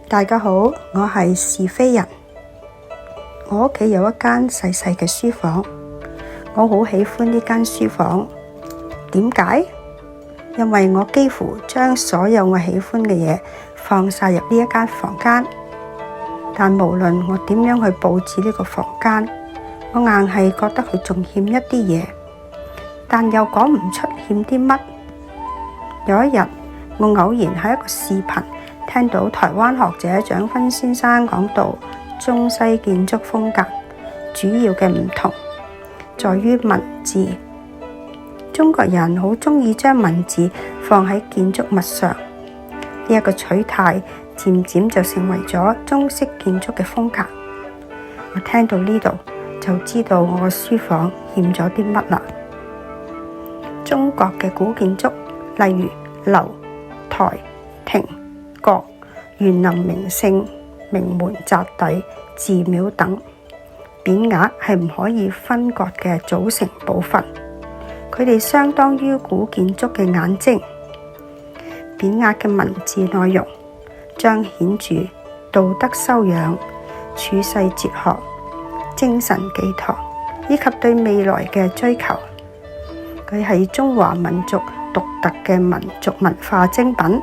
大家好，我係是非人。我屋企有一間細細嘅書房，我好喜歡呢間書房。點解？因為我幾乎將所有我喜歡嘅嘢放晒入呢一間房間。但無論我點樣去佈置呢個房間，我硬係覺得佢仲欠一啲嘢，但又講唔出欠啲乜。有一日，我偶然喺一個視頻聽到台灣學者蔣勳先生講到中西建築風格主要嘅唔同在於文字。中國人好鍾意將文字放喺建築物上，呢一個取態漸漸就成為咗中式建築嘅風格。我聽到呢度就知道我個書房欠咗啲乜啦。中國嘅古建築，例如樓、台、亭、閣、園林名勝、名門宅第、寺廟等，匾額係唔可以分割嘅組成部分，佢哋相當於古建築嘅眼睛。匾額嘅文字內容彰顯住道德修養、處世哲學、精神寄託以及對未來嘅追求。佢係中華民族獨特嘅民族文化精品。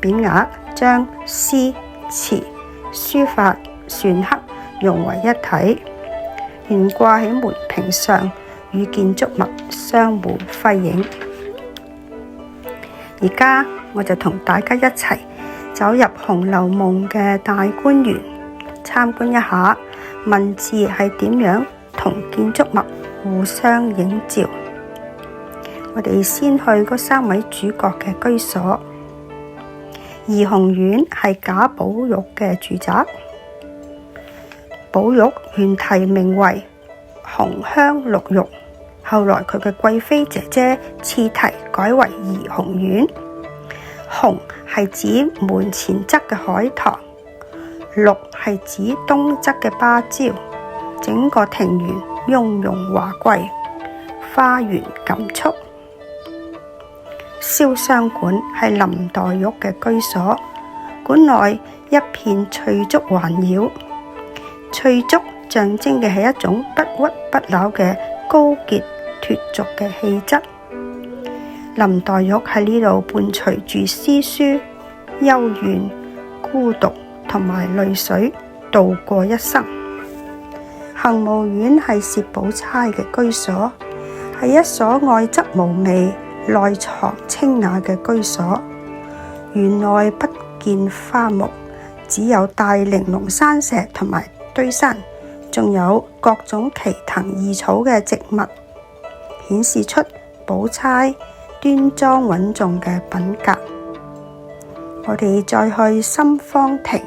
匾額將詩詞、書法、篆刻融為一體，懸掛喺門屏上，與建築物相互輝映。而家我就同大家一齊走入《紅樓夢》嘅大觀園，參觀一下文字係點樣同建築物互相映照。我哋先去嗰三位主角嘅居所。怡紅院係賈寶玉嘅住宅，寶玉原題名為紅香綠玉，後來佢嘅貴妃姐姐賜題改為怡紅院。紅係指門前側嘅海棠，綠係指東側嘅芭蕉，整個庭園雍容華貴，花園錦簇。瀟湘館係林黛玉嘅居所，館內一片翠竹環繞，翠竹象徵嘅係一種不屈不撓嘅高潔脫俗嘅氣質。林黛玉喺呢度伴隨住詩書、幽怨、孤獨同埋淚水度過一生。蘅蕪苑係薛寶釵嘅居所，係一所外側無味、內藏清雅嘅居所。園內不見花木，只有大玲瓏山石同埋堆山，仲有各種奇藤異草嘅植物，顯示出寶釵端莊穩重嘅品格。我哋再去心芳亭。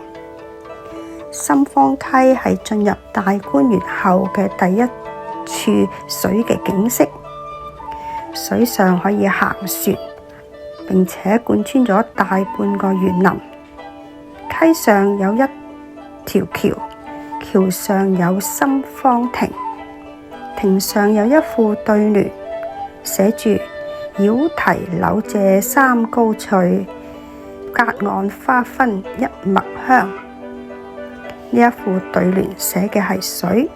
心芳溪係進入大觀園後嘅第一處水嘅景色，水上可以行船，並且貫穿咗大半個園林。溪上有一條橋，橋上有心芳亭，亭上有一副對聯，寫住繞堤柳謝三高翠，隔岸花分一墨香。呢一副對聯寫嘅係水，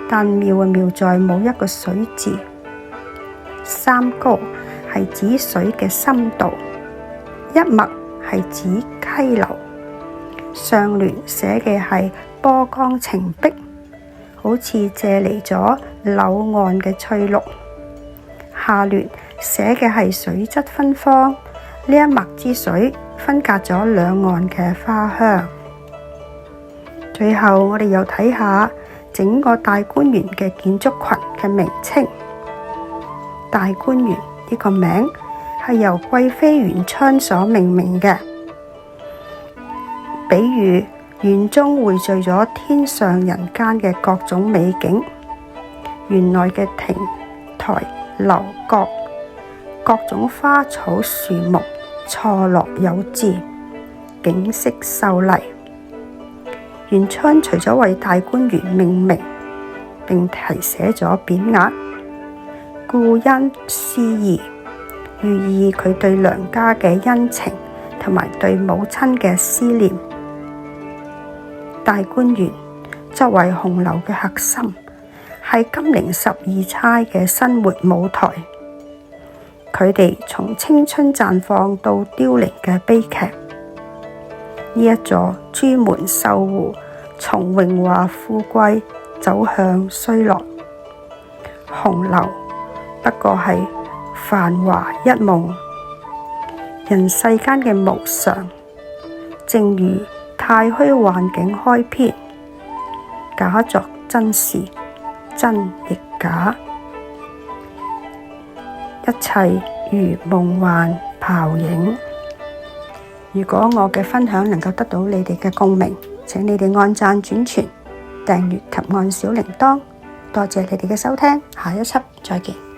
但妙在冇一個水字。三高係指水嘅深度，一墨係指溪流。上聯寫嘅係波光澄碧，好似借嚟咗柳岸嘅翠綠。下聯寫嘅係水質芬芳，呢一墨之水分隔咗兩岸嘅花香。最後我哋又睇下整個大觀園嘅建築群嘅名稱。大觀園呢個名係由貴妃元春所命名嘅，比喻園中匯聚咗天上人間嘅各種美景。園內嘅亭台樓閣，各種花草樹木錯落有致，景色秀麗。元春除咗為大觀園命名，並題寫咗匾額，故因思義，寓意佢對娘家嘅恩情同埋對母親嘅思念。大觀園作為紅樓嘅核心，係金陵十二釵嘅生活舞台。佢哋從青春綻放到凋零嘅悲劇。呢一座朱門秀戶，從榮華富貴走向衰落。紅樓不過係繁華一夢，人世間嘅無常，正如太虛幻境開篇，假作真時，真亦假，一切如夢幻泡影。如果我嘅分享能夠得到你哋嘅共鳴，請你哋按讚、轉傳、訂閱及按小鈴鐺。多謝你哋嘅收聽，下一輯再見。